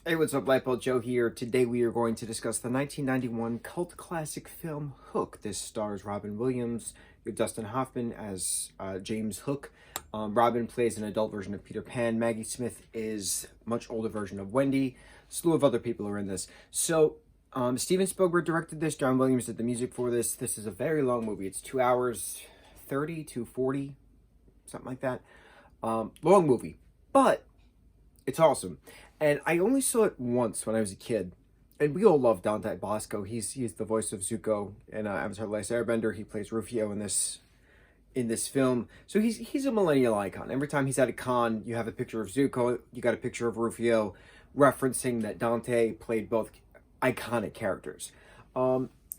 Hey, what's up, lightboltjoe here. Today we are going to discuss the 1991 cult classic film Hook. This stars Robin Williams, you have Dustin Hoffman as James Hook. Robin plays an adult version of Peter Pan. Maggie Smith is a much older version of Wendy. A slew of other people are in this. So, Steven Spielberg directed this. John Williams did the music for this. This is a very long movie. It's 2 hours 30 to 40, something like that. Long movie, but it's awesome. And I only saw it once when I was a kid. And we all love Dante Bosco. He's the voice of Zuko in Avatar: The Last Airbender. He plays Rufio in this film. So he's a millennial icon. Every time he's at a con, you have a picture of Zuko, you got a picture of Rufio, referencing that Dante played both iconic characters.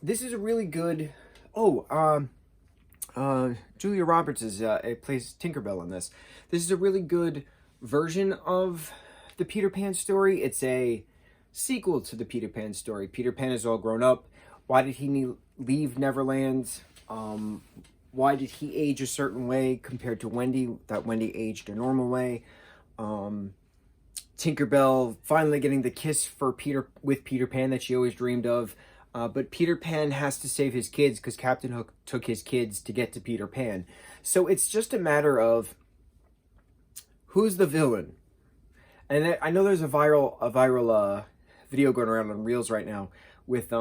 This is a really good... Julia Roberts plays Tinkerbell in this. This is a really good version of the Peter Pan story. It's a sequel to the Peter Pan story. Peter Pan is all grown up. Why did he leave Neverland? Why did he age a certain way compared to Wendy, that Wendy aged a normal way? Tinkerbell finally getting the kiss with Peter Pan that she always dreamed of. But Peter Pan has to save his kids because Captain Hook took his kids to get to Peter Pan. So it's just a matter of who's the villain. And I know there's a viral video going around on Reels right now with,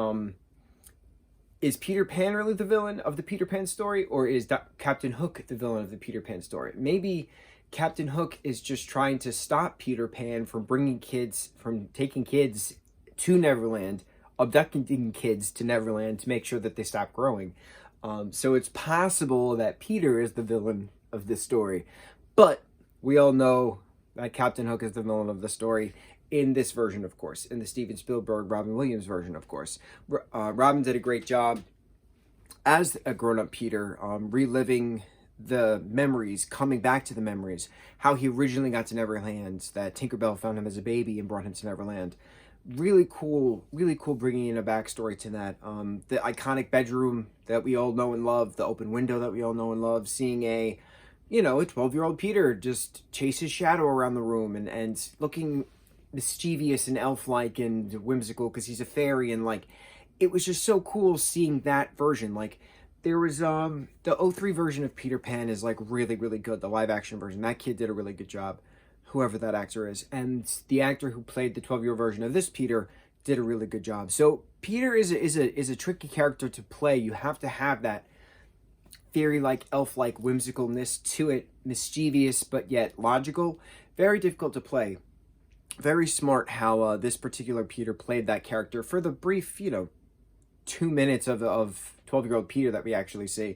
is Peter Pan really the villain of the Peter Pan story, or is Captain Hook the villain of the Peter Pan story? Maybe Captain Hook is just trying to stop Peter Pan from taking kids to Neverland, abducting kids to Neverland to make sure that they stop growing. So it's possible that Peter is the villain of this story. But we all know that Captain Hook is the villain of the story in this version, of course. In the Steven Spielberg, Robin Williams version, of course. Robin did a great job as a grown-up Peter, reliving the memories, coming back to the memories, how he originally got to Neverland, that Tinkerbell found him as a baby and brought him to Neverland. Really cool bringing in a backstory to that. The iconic bedroom that we all know and love, the open window that we all know and love, seeing a 12-year-old Peter just chase his shadow around the room and looking mischievous and elf-like and whimsical because he's a fairy, and it was just so cool seeing that version. There was the 03 version of Peter Pan is really, really good, the live action version. That kid did a really good job, whoever that actor is. And the actor who played the 12-year-old version of this Peter did a really good job. So Peter is a tricky character to play. You have to have that fairy-like, elf-like whimsicalness to it, mischievous but yet logical. Very difficult to play. Very smart how this particular Peter played that character for the brief, 2 minutes of 12-year-old Peter that we actually see.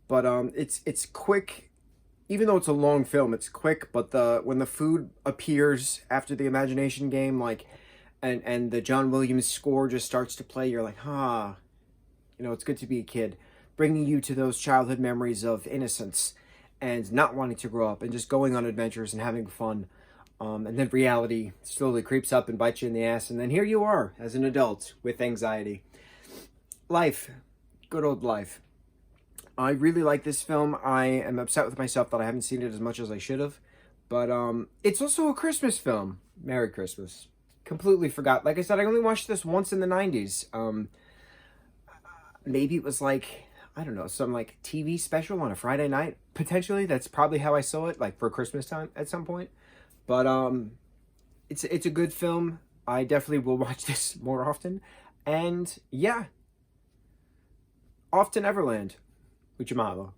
But it's quick. Even though it's a long film, it's quick. But when the food appears after the imagination game, and the John Williams score just starts to play, you're like, it's good to be a kid. Bringing you to those childhood memories of innocence and not wanting to grow up and just going on adventures and having fun. And then reality slowly creeps up and bites you in the ass. And then here you are as an adult with anxiety. Life. Good old life. I really like this film. I am upset with myself that I haven't seen it as much as I should have. But it's also a Christmas film. Merry Christmas. Completely forgot. Like I said, I only watched this once in the 90s. Maybe it was I don't know, some TV special on a Friday night, potentially. That's probably how I saw it, for Christmas time at some point. But it's a good film. I definitely will watch this more often. And yeah, off to Neverland. Mucho mahalo.